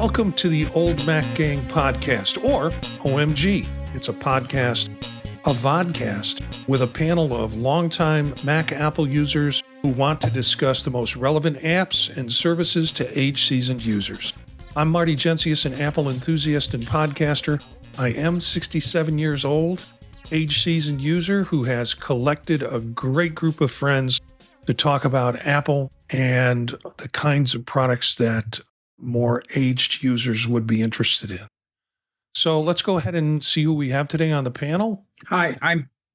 Welcome to the Old Mac Gang podcast, or OMG. It's a podcast, a vodcast, with a panel of longtime Mac Apple users who want to discuss the most relevant apps and services to age-seasoned users. I'm Marty Gensius, an Apple enthusiast and podcaster. I am 67 years old, age-seasoned user who has collected a great group of friends to talk about Apple and the kinds of products that more aged users would be interested in. So let's go ahead and see who we have today on the panel. Hi,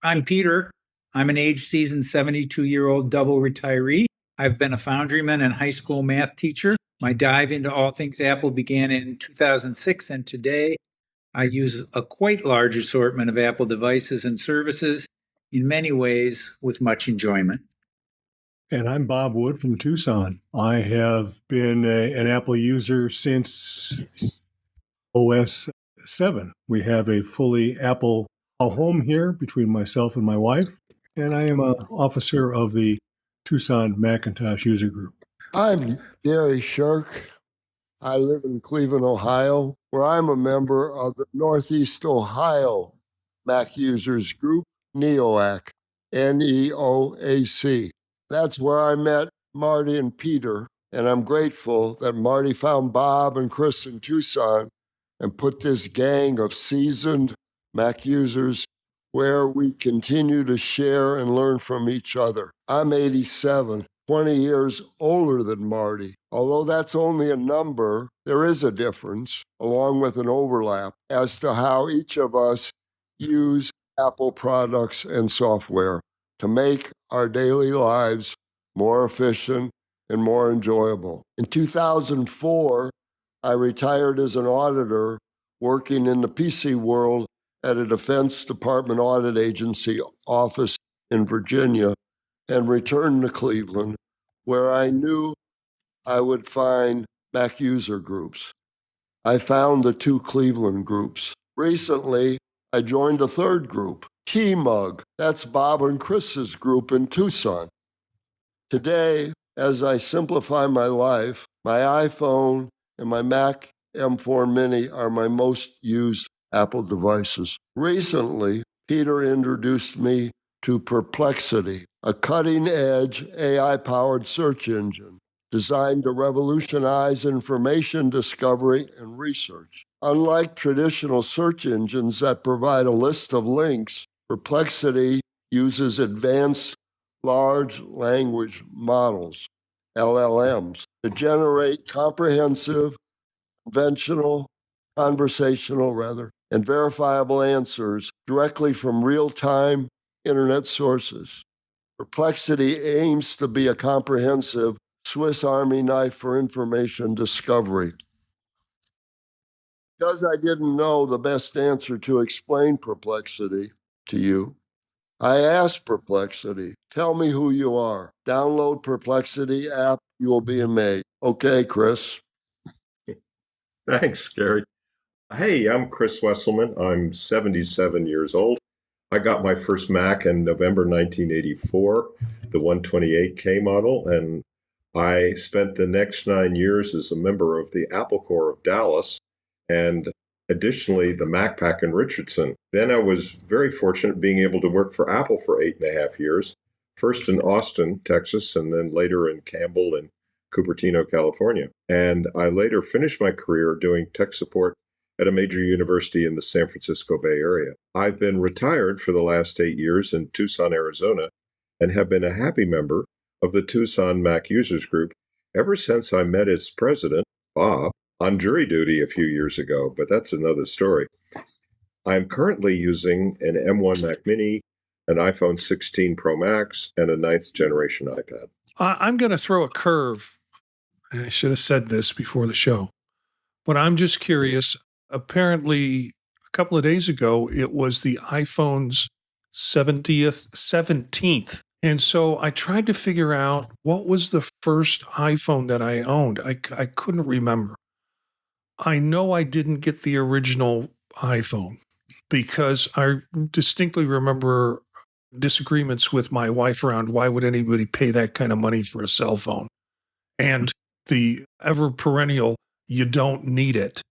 I'm Peter. I'm an age-seasoned 72-year-old double retiree. I've been a foundryman and high school math teacher. My dive into all things Apple began in 2006, and today I use a quite large assortment of Apple devices and services, in many ways with much enjoyment. And I'm Bob Wood from Tucson. I have been an Apple user since OS 7. We have a fully Apple home here between myself and my wife, and I am an officer of the Tucson Macintosh user group. I'm Gary Shirk. I live in Cleveland, Ohio, where I'm a member of the Northeast Ohio Mac Users Group, NEOAC, NEOAC. That's where I met Marty and Peter, and I'm grateful that Marty found Bob and Chris in Tucson and put this gang of seasoned Mac users where we continue to share and learn from each other. I'm 87, 20 years older than Marty. Although that's only a number, there is a difference, along with an overlap, as to how each of us use Apple products and software to make our daily lives more efficient and more enjoyable. In 2004, I retired as an auditor working in the PC world at a Defense Department audit agency office in Virginia and returned to Cleveland, where I knew I would find Mac user groups. I found the two Cleveland groups. Recently, I joined a third group, T-Mug. That's Bob and Chris's group in Tucson. Today, as I simplify my life, my iPhone and my Mac M4 Mini are my most used Apple devices. Recently, Peter introduced me to Perplexity, a cutting-edge AI-powered search engine designed to revolutionize information discovery and research. Unlike traditional search engines that provide a list of links, Perplexity uses advanced large language models, LLMs, to generate comprehensive, conversational, and verifiable answers directly from real-time internet sources. Perplexity aims to be a comprehensive Swiss Army knife for information discovery. Because I didn't know the best answer to explain Perplexity to you, I asked Perplexity, tell me who you are. Download Perplexity app, you will be amazed. Okay, Chris. Thanks, Gary. Hey, I'm Chris Wesselman. I'm 77 years old. I got my first Mac in November 1984, the 128K model, and I spent the next 9 years as a member of the Apple Corps of Dallas, and additionally, the MacPack in Richardson. Then I was very fortunate being able to work for Apple for 8.5 years, first in Austin, Texas, and then later in Campbell and Cupertino, California. And I later finished my career doing tech support at a major university in the San Francisco Bay Area. I've been retired for the last 8 years in Tucson, Arizona, and have been a happy member of the Tucson Mac Users Group ever since I met its president, Bob, on jury duty a few years ago, but that's another story. I'm currently using an M1 Mac Mini, an iPhone 16 Pro Max, and a 9th generation iPad. I'm going to throw a curve. I should have said this before the show, but I'm just curious. Apparently, a couple of days ago, it was the iPhone's 17th. And so I tried to figure out what was the first iPhone that I owned. I couldn't remember. I know I didn't get the original iPhone because I distinctly remember disagreements with my wife around why would anybody pay that kind of money for a cell phone, and the ever perennial, you don't need it.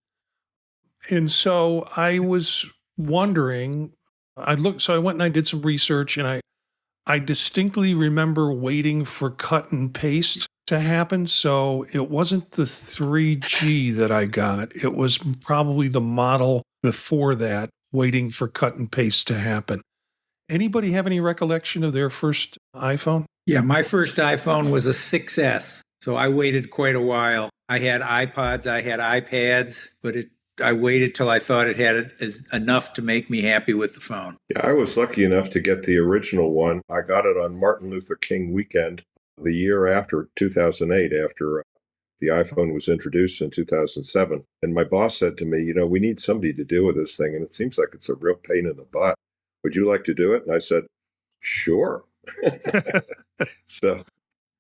And so I was wondering, so I went and I did some research, and I distinctly remember waiting for cut and paste to happen. So it wasn't the 3G that I got. It was probably the model before that, waiting for cut and paste to happen. Anybody have any recollection of their first iPhone? Yeah, my first iPhone was a 6S, so I waited quite a while. I had iPods, I had iPads, but I waited till I thought it had enough to make me happy with the phone. Yeah, I was lucky enough to get the original one. I got it on Martin Luther King weekend, the year after 2008, after the iPhone was introduced in 2007. And my boss said to me, we need somebody to deal with this thing, and it seems like it's a real pain in the butt. Would you like to do it? And I said, sure. So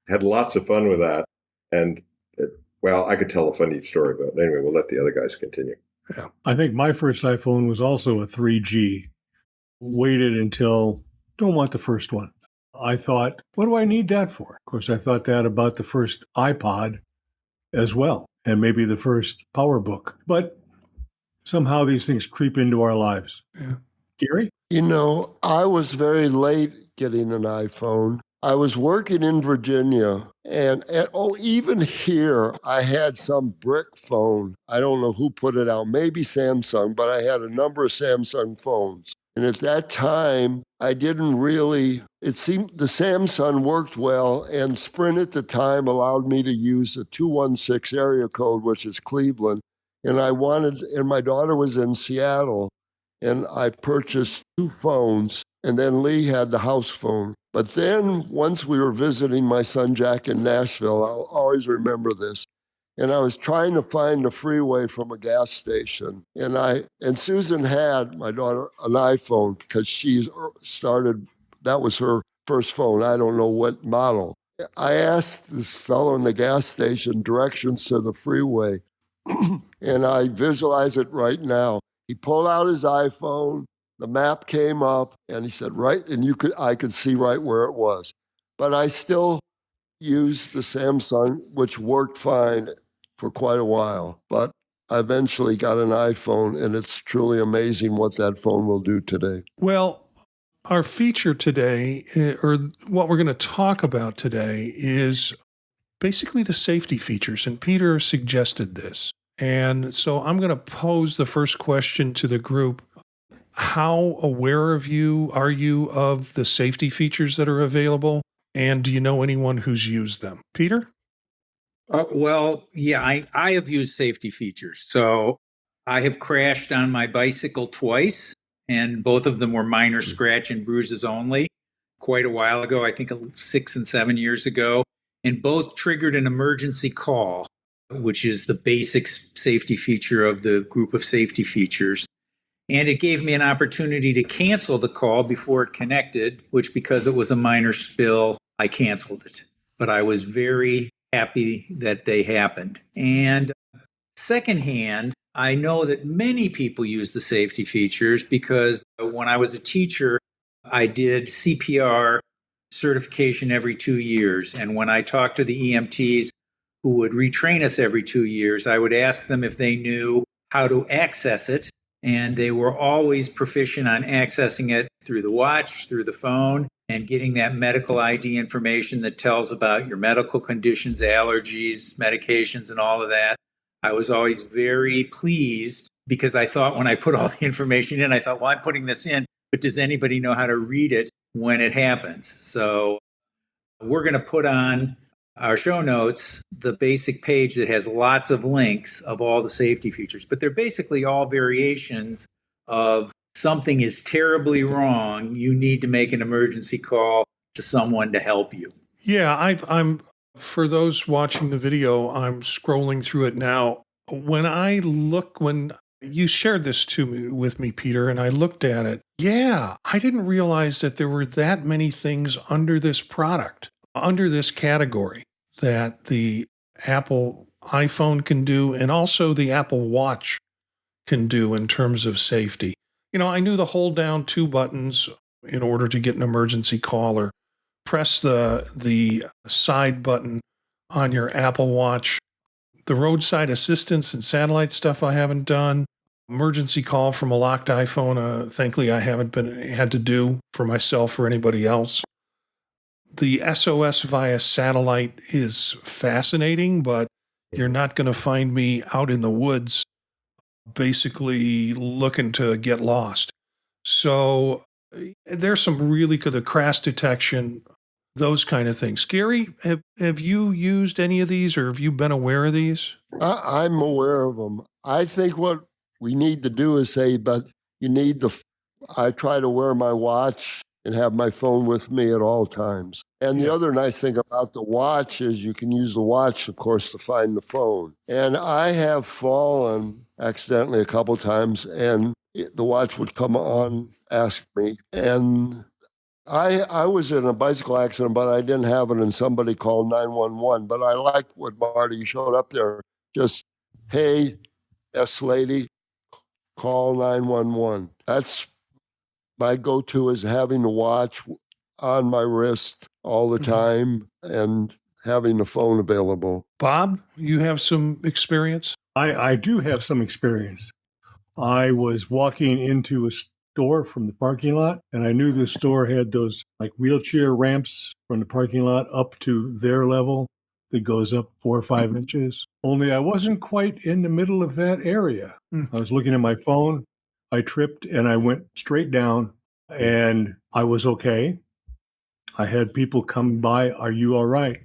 had lots of fun with that. And I could tell a funny story, but anyway, we'll let the other guys continue. Yeah. I think my first iPhone was also a 3G. Waited until, don't want the first one. I thought, what do I need that for? Of course, I thought that about the first iPod as well, and maybe the first PowerBook. But somehow these things creep into our lives. Yeah. Gary? I was very late getting an iPhone. I was working in Virginia, and even here, I had some brick phone. I don't know who put it out, maybe Samsung, but I had a number of Samsung phones. And at that time, it seemed the Samsung worked well, and Sprint at the time allowed me to use a 216 area code, which is Cleveland. And my daughter was in Seattle, and I purchased 2 phones, and then Lee had the house phone. But then once we were visiting my son Jack in Nashville, I'll always remember this, and I was trying to find the freeway from a gas station. And Susan had, my daughter, an iPhone because that was her first phone. I don't know what model. I asked this fellow in the gas station directions to the freeway, and I visualize it right now. He pulled out his iPhone, the map came up, and he said, right, and I could see right where it was. But I still used the Samsung, which worked fine for quite a while. But I eventually got an iPhone, and it's truly amazing what that phone will do today. Well, our feature today, or what we're going to talk about today, is basically the safety features, and Peter suggested this. And so I'm going to pose the first question to the group. How aware are you of the safety features that are available? And do you know anyone who's used them? Peter? I have used safety features. So I have crashed on my bicycle twice, and both of them were minor scratch and bruises only quite a while ago, I think 6 and 7 years ago. And both triggered an emergency call, which is the basic safety feature of the group of safety features. And it gave me an opportunity to cancel the call before it connected, which, because it was a minor spill, I canceled it. But I was very happy that they happened. And secondhand, I know that many people use the safety features because when I was a teacher, I did CPR certification every 2 years. And when I talked to the EMTs who would retrain us every 2 years, I would ask them if they knew how to access it. And they were always proficient on accessing it through the watch, through the phone, and getting that medical ID information that tells about your medical conditions, allergies, medications, and all of that. I was always very pleased because I thought when I put all the information in, I thought, well, I'm putting this in, but does anybody know how to read it when it happens? So we're going to put on our show notes the basic page that has lots of links of all the safety features, but they're basically all variations of something is terribly wrong. You need to make an emergency call to someone to help you. Yeah, I'm for those watching the video, I'm scrolling through it now. When you shared this with me, Peter, and I looked at it, I didn't realize that there were that many things under this product, under this category, that the Apple iPhone can do and also the Apple Watch can do in terms of safety. I knew to hold down 2 buttons in order to get an emergency call, or press the side button on your Apple Watch The roadside assistance and satellite stuff I haven't done. Emergency call from a locked iPhone, thankfully I haven't had to do for myself or anybody else. The SOS via satellite is fascinating, but you're not going to find me out in the woods basically looking to get lost. So there's some really good, the crash detection, those kind of things. Gary, have you used any of these, or have you been aware of these? I'm aware of them. I think what we need to do is say, but you need I try to wear my watch and have my phone with me at all times. And the other nice thing about the watch is you can use the watch, of course, to find the phone. And I have fallen accidentally a couple times, and the watch would come on, ask me, and I was in a bicycle accident, but I didn't have it, and somebody called 911. But I liked what Marty showed up there. Just, hey, S lady, call 911. That's my go-to, is having the watch on my wrist all the time and having the phone available. Bob, you have some experience? I do have some experience. I was walking into a store from the parking lot, and I knew this store had those like wheelchair ramps from the parking lot up to their level that goes up 4 or 5 inches. Only I wasn't quite in the middle of that area. I was looking at my phone. I tripped and I went straight down, and I was okay. I had people come by, "Are you all right?"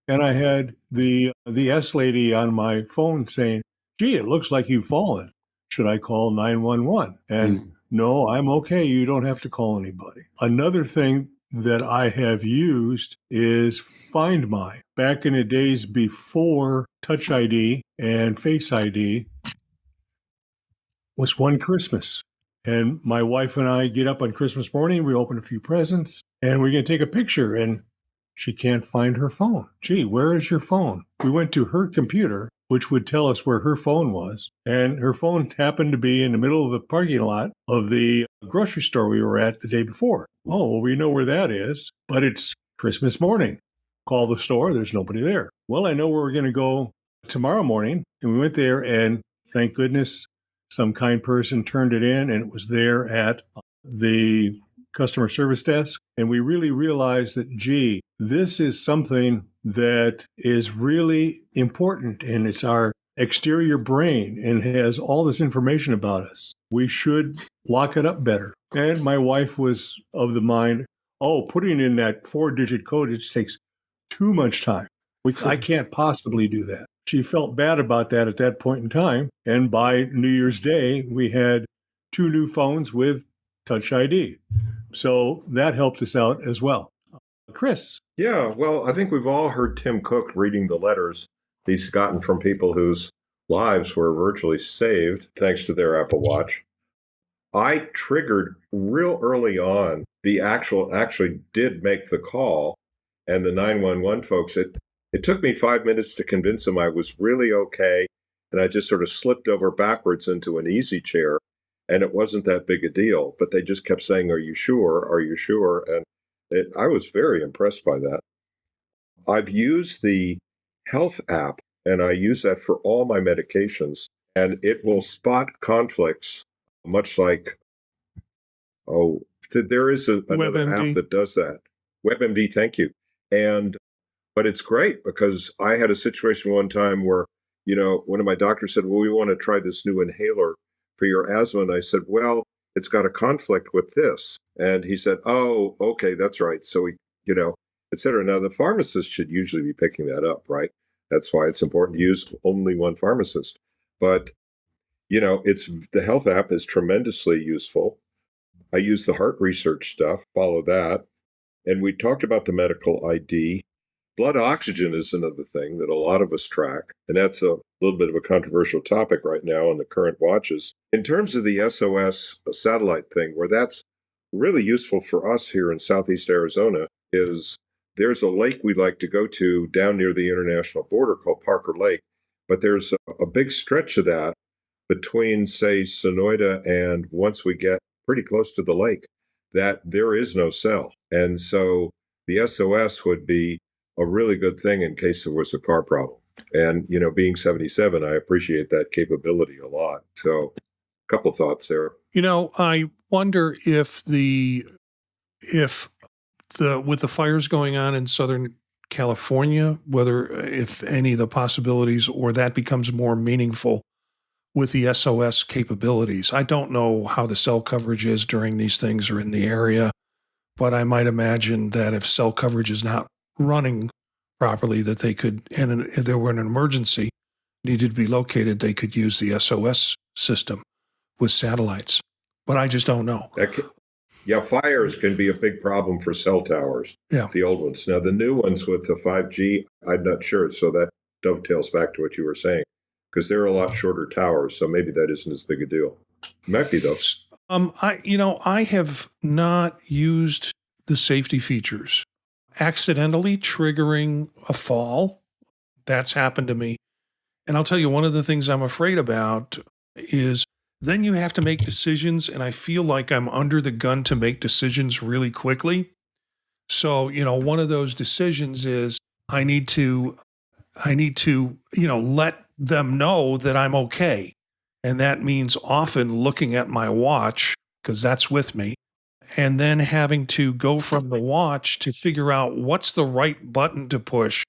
And I had the S lady on my phone saying, "Gee, it looks like you've fallen. Should I call 911?" And no, I'm okay. You don't have to call anybody. Another thing that I have used is Find My. Back in the days before Touch ID and Face ID was one Christmas. And my wife and I get up on Christmas morning, we open a few presents, and we're going to take a picture. And she can't find her phone. Gee, where is your phone? We went to her computer, which would tell us where her phone was. And her phone happened to be in the middle of the parking lot of the grocery store we were at the day before. Oh, well, we know where that is, but it's Christmas morning. Call the store, there's nobody there. Well, I know where we're going to go tomorrow morning. And we went there, and thank goodness some kind person turned it in, and it was there at the customer service desk. And we really realized that, gee, this is something that is really important, and it's our exterior brain and has all this information about us. We should lock it up better. And my wife was of the mind, oh, putting in that 4-digit code, it just takes too much time. I can't possibly do that. She felt bad about that at that point in time. And by New Year's Day, we had 2 new phones with Touch ID. So that helped us out as well. Chris. Yeah, well, I think we've all heard Tim Cook reading the letters he's gotten from people whose lives were virtually saved thanks to their Apple Watch. I triggered real early on actually did make the call, and the 911 folks, it took me 5 minutes to convince them I was really okay, and I just sort of slipped over backwards into an easy chair, and it wasn't that big a deal, but they just kept saying, "Are you sure? Are you sure?" And I was very impressed by that. I've used the health app, and I use that for all my medications, and it will spot conflicts, much like, there is another WebMD. app that does that. WebMD, thank you. But it's great because I had a situation one time where, one of my doctors said, well, we want to try this new inhaler for your asthma. And I said, well, it's got a conflict with this. And he said, oh, okay, that's right. So et cetera. Now, the pharmacist should usually be picking that up, right? That's why it's important to use only one pharmacist. But, the health app is tremendously useful. I use the heart research stuff, follow that. And we talked about the medical ID. Blood oxygen is another thing that a lot of us track, and that's a little bit of a controversial topic right now on the current watches. In terms of the SOS satellite thing, where that's really useful for us here in Southeast Arizona, is there's a lake we like to go to down near the international border called Parker Lake, but there's a big stretch of that between, say, Sonoyta and once we get pretty close to the lake, that there is no cell. And so the SOS would be a really good thing in case there was a car problem. And, being 77, I appreciate that capability a lot. So a couple thoughts there. I wonder if with the fires going on in Southern California, whether if any of the possibilities or that becomes more meaningful with the SOS capabilities. I don't know how the cell coverage is during these things or in the area, but I might imagine that if cell coverage is not running properly, that they could, and if there were an emergency needed to be located, they could use the SOS system with satellites. But I just don't know. Yeah, fires can be a big problem for cell towers. Yeah. The old ones. Now, the new ones with the 5G, I'm not sure. So that dovetails back to what you were saying, because they're a lot shorter towers. So maybe that isn't as big a deal. Might be, though. I have not used the safety features. Accidentally triggering a fall, that's happened to me. And I'll tell you, one of the things I'm afraid about is then you have to make decisions, and I feel like I'm under the gun to make decisions really quickly. So, one of those decisions is I need to, let them know that I'm okay. And that means often looking at my watch, because that's with me, and then having to go from the watch to figure out what's the right button to push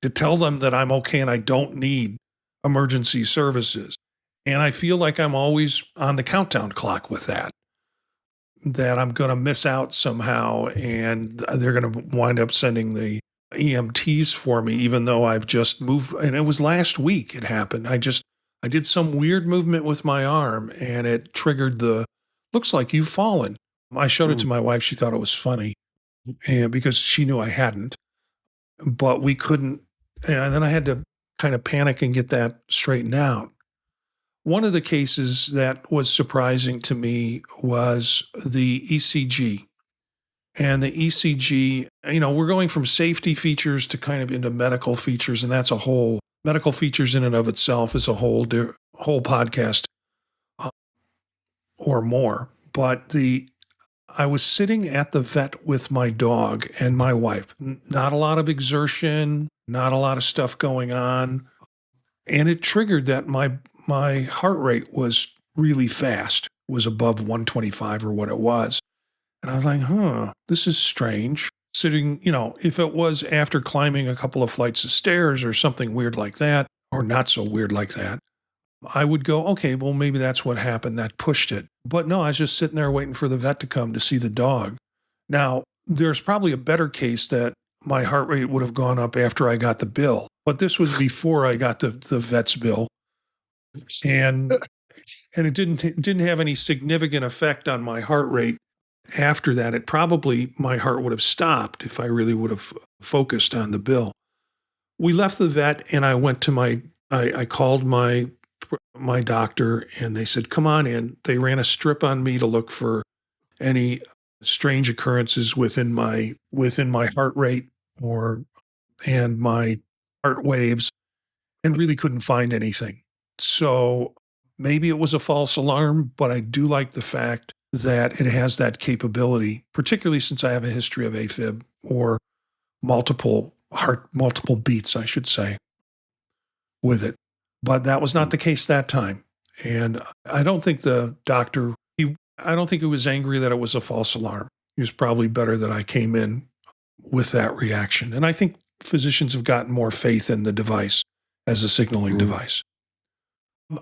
to tell them that I'm okay and I don't need emergency services. And I feel like I'm always on the countdown clock with that I'm going to miss out somehow, and they're going to wind up sending the EMTs for me, even though I've just moved. And it was last week it happened. I did some weird movement with my arm, and it triggered looks like you've fallen. I showed it to my wife. She thought it was funny, and because she knew I hadn't, but we couldn't. And then I had to kind of panic and get that straightened out. One of the cases that was surprising to me was the ECG. And the ECG, we're going from safety features to kind of into medical features, and that's medical features in and of itself is a whole podcast or more. But I was sitting at the vet with my dog and my wife. Not a lot of exertion, not a lot of stuff going on. And it triggered that my heart rate was really fast, was above 125 or what it was. And I was like, this is strange. Sitting, if it was after climbing a couple of flights of stairs or something weird like that, or not so weird like that, I would go, okay, well, maybe that's what happened. That pushed it. But no, I was just sitting there waiting for the vet to come to see the dog. Now, there's probably a better case that my heart rate would have gone up after I got the bill. But this was before I got the vet's bill. And it didn't have any significant effect on my heart rate after that. My heart would have stopped if I really would have focused on the bill. We left the vet, and I went to I called my doctor, and they said, come on in. They ran a strip on me to look for any strange occurrences within my heart rate and my heart waves, and really couldn't find anything. So maybe it was a false alarm, but I do like the fact that it has that capability, particularly since I have a history of AFib or multiple beats, I should say, with it. But that was not the case that time. And I don't think the doctor, I don't think he was angry that it was a false alarm. He was probably better that I came in with that reaction. And I think physicians have gotten more faith in the device as a signaling device.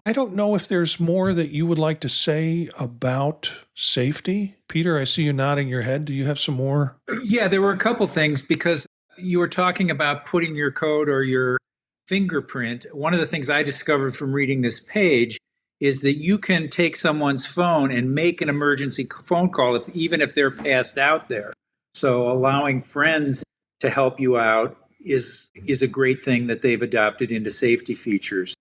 I don't know if there's more that you would like to say about safety. Peter, I see you nodding your head. Do you have some more? Yeah, there were a couple things, because you were talking about putting your code or your fingerprint. One of the things I discovered from reading this page is that you can take someone's phone and make an emergency phone call even if they're passed out there. So allowing friends to help you out is a great thing that they've adopted into safety features.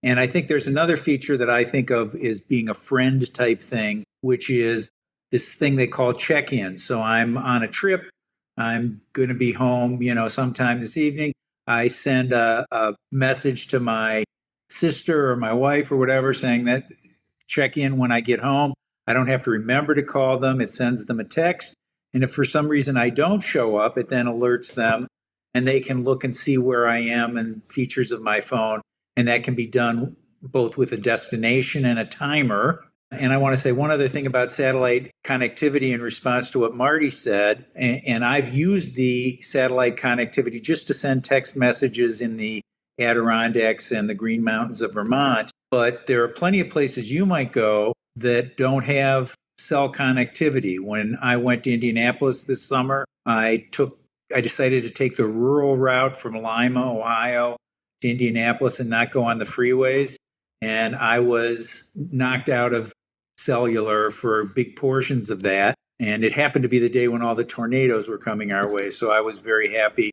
And I think there's another feature that I think of as being a friend type thing, which is this thing they call check-in. So I'm on a trip. I'm going to be home, sometime this evening. I send a message to my sister or my wife or whatever saying that check in when I get home. I don't have to remember to call them. It sends them a text. And if for some reason I don't show up, it then alerts them. and they can look and see where I am and features of my phone. And that can be done both with a destination and a timer. And I want to say one other thing about satellite connectivity in response to what Marty said. And I've used the satellite connectivity just to send text messages in the Adirondacks and the Green Mountains of Vermont. But there are plenty of places you might go that don't have cell connectivity. When I went to Indianapolis this summer, I decided to take the rural route from Lima, Ohio to Indianapolis and not go on the freeways. And I was knocked out of cellular for big portions of that. And it happened to be the day when all the tornadoes were coming our way. So I was very happy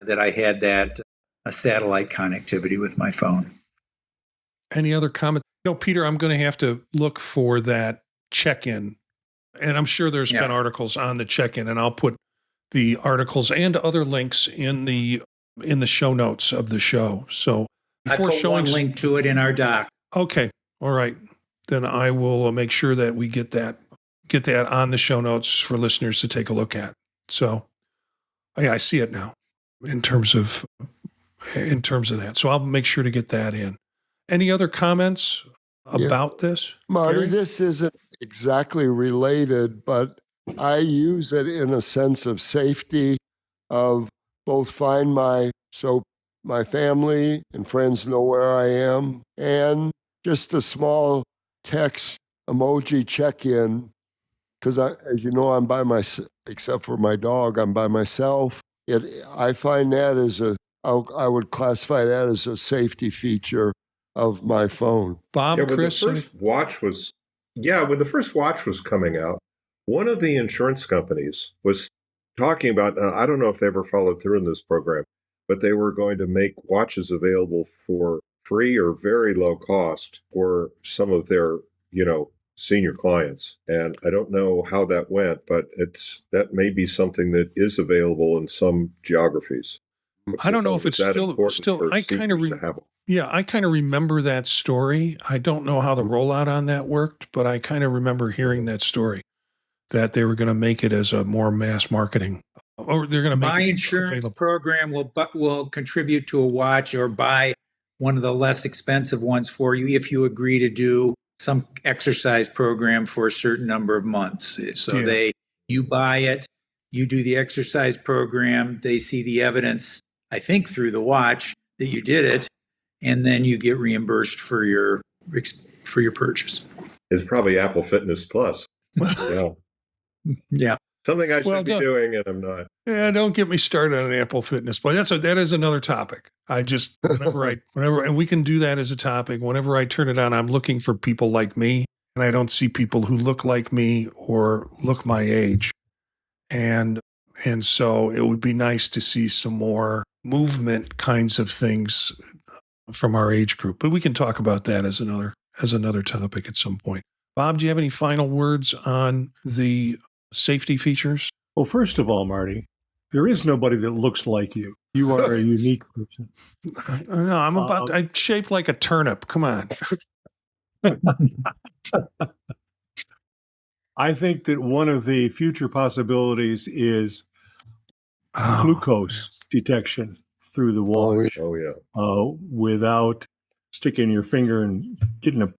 that I had that a satellite connectivity with my phone. Any other comment? No, Peter, I'm going to have to look for that check-in. And I'm sure there's been articles on the check-in, and I'll put the articles and other links in the show notes of the show. So before I put one link to it in our doc. Okay. All right. Then I will make sure that we get that on the show notes for listeners to take a look at. So yeah, I see it now in terms of that. So I'll make sure to get that in. Any other comments about this? Marty, Gary? this isn't exactly related, but I use it in a sense of safety of both so my family and friends know where I am, and just a small text emoji check-in, because as you know, I'm by myself, except for my dog, I'm by myself. I find that I would classify that as a safety feature of my phone. Bob, when Chris? when the first watch was coming out, one of the insurance companies was talking about, I don't know if they ever followed through in this program, but they were going to make watches available for free or very low cost for some of their, senior clients. And I don't know how that went, but that may be something that is available in some geographies. I don't know if it's still. I kind of remember that story. I don't know how the rollout on that worked, but I kind of remember hearing that story that they were going to make it as a more mass marketing, or they're going to make my it insurance available. program will contribute to a watch or buy one of the less expensive ones for you if you agree to do some exercise program for a certain number of months. So you buy it, you do the exercise program, they see the evidence, I think through the watch that you did it, and then you get reimbursed for your purchase. It's probably Apple Fitness Plus. Yeah. Something I should be doing, and I'm not. Yeah, don't get me started on Apple Fitness, but that is another topic. I just and we can do that as a topic. Whenever I turn it on, I'm looking for people like me, and I don't see people who look like me or look my age, and so it would be nice to see some more movement kinds of things from our age group. But we can talk about that as another topic at some point. Bob, do you have any final words on the safety features? Well, first of all, Marty, there is nobody that looks like you. You are a unique person. No, I'm shaped like a turnip. Come on. I think that one of the future possibilities is glucose detection through the watch. Oh, yeah. Without sticking your finger and getting a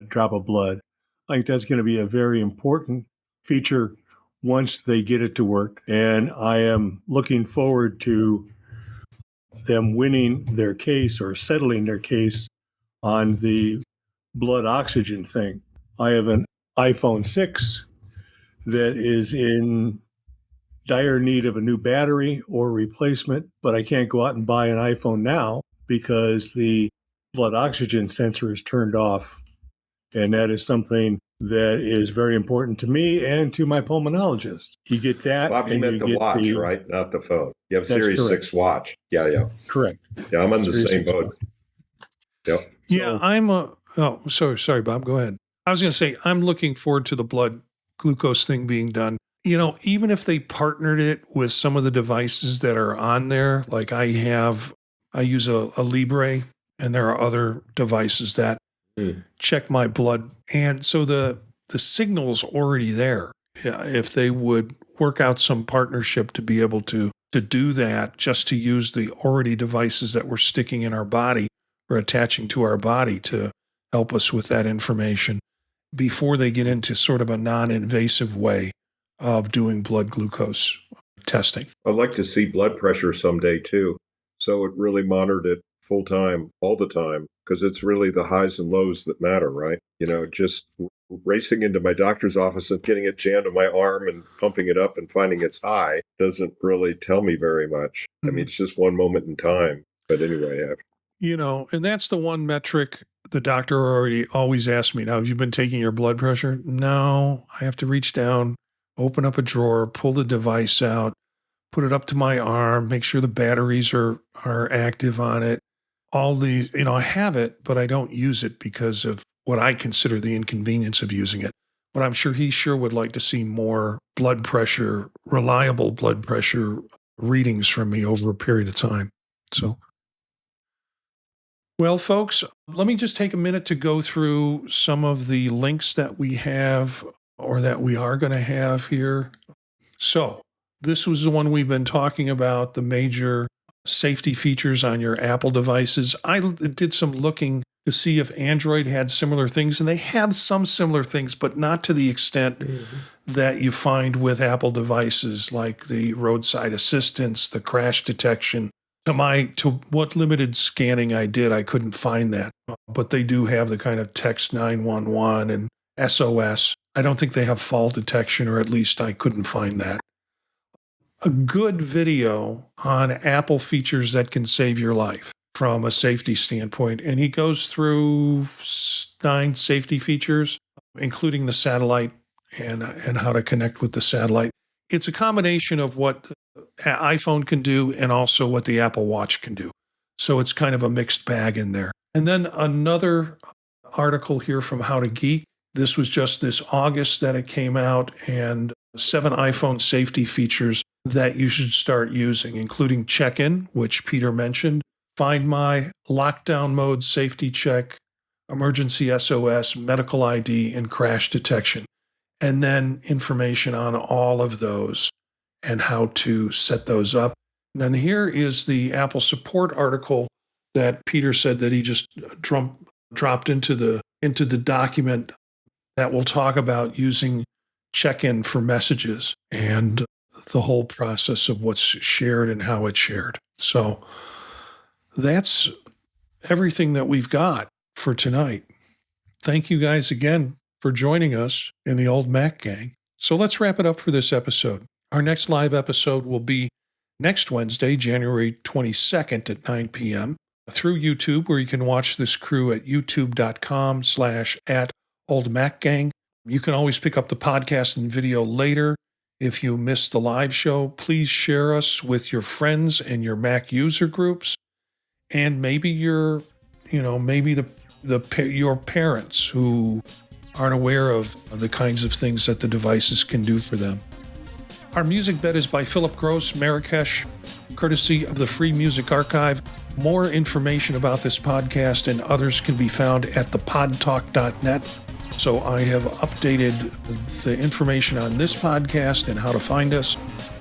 drop of blood. I think that's going to be a very important feature once they get it to work. And I am looking forward to them winning their case or settling their case on the blood oxygen thing. I have an iPhone 6 that is in dire need of a new battery or replacement, but I can't go out and buy an iPhone now because the blood oxygen sensor is turned off. And that is something that is very important to me and to my pulmonologist. You get that. Bob, you meant the watch, right? Not the phone. You have a Series 6 watch. Yeah. Correct. Yeah, I'm on the same boat. Yep. Yeah, sorry, Bob, go ahead. I was going to say, I'm looking forward to the blood glucose thing being done. Even if they partnered it with some of the devices that are on there, like I use a Libre, and there are other devices that check my blood. And so the signal's already there. Yeah, if they would work out some partnership to be able to to do that, just to use the already devices that we're sticking in our body or attaching to our body to help us with that information before they get into sort of a non-invasive way of doing blood glucose testing. I'd like to see blood pressure someday too. So it really monitored it full time, all the time, because it's really the highs and lows that matter, right? Just racing into my doctor's office and getting it jammed on my arm and pumping it up and finding it's high doesn't really tell me very much. I mean, it's just one moment in time. But anyway, and that's the one metric the doctor already always asked me. Now, have you been taking your blood pressure? No, I have to reach down, open up a drawer, pull the device out, put it up to my arm, make sure the batteries are active on it. All these, I have it, but I don't use it because of what I consider the inconvenience of using it. But I'm sure he would like to see more blood pressure, reliable blood pressure readings from me over a period of time. So, well, folks, let me just take a minute to go through some of the links that we have or that we are going to have here. So this was the one we've been talking about, the major safety features on your Apple devices. I did some looking to see if Android had similar things, and they have some similar things, but not to the extent that you find with Apple devices, like the roadside assistance, the crash detection. To what limited scanning I did, I couldn't find that. But they do have the kind of text 911 and SOS. I don't think they have fall detection, or at least I couldn't find that. A good video on Apple features that can save your life from a safety standpoint. And he goes through 9 safety features, including the satellite and how to connect with the satellite. It's a combination of what iPhone can do and also what the Apple Watch can do. So it's kind of a mixed bag in there. And then another article here from How to Geek. This was just this August that it came out, and 7 iPhone safety features that you should start using, including check-in, which Peter mentioned, Find My, lockdown mode safety check, emergency SOS, medical ID, and crash detection. And then information on all of those and how to set those up. And then here is the Apple support article that Peter said that he just dropped into the document that will talk about using check-in for messages and the whole process of what's shared and how it's shared. So that's everything that we've got for tonight. Thank you guys again for joining us in the Old Mac Gang. So let's wrap it up for this episode. Our next live episode will be next Wednesday, January 22nd at 9 p.m. through YouTube, where you can watch this crew at youtube.com/@OldMacGang. You can always pick up the podcast and video later. If you missed the live show, please share us with your friends and your Mac user groups, and maybe your parents who aren't aware of the kinds of things that the devices can do for them. Our music bed is by Philip Gross, Marrakesh, courtesy of the Free Music Archive. More information about this podcast and others can be found at thepodtalk.net. So I have updated the information on this podcast and how to find us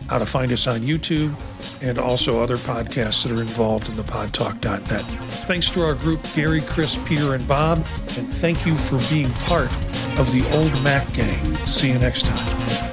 on YouTube, and also other podcasts that are involved in the podtalk.net. Thanks to our group, Gary, Chris, Peter, and Bob, and thank you for being part of the Old Mac Gang. See you next time.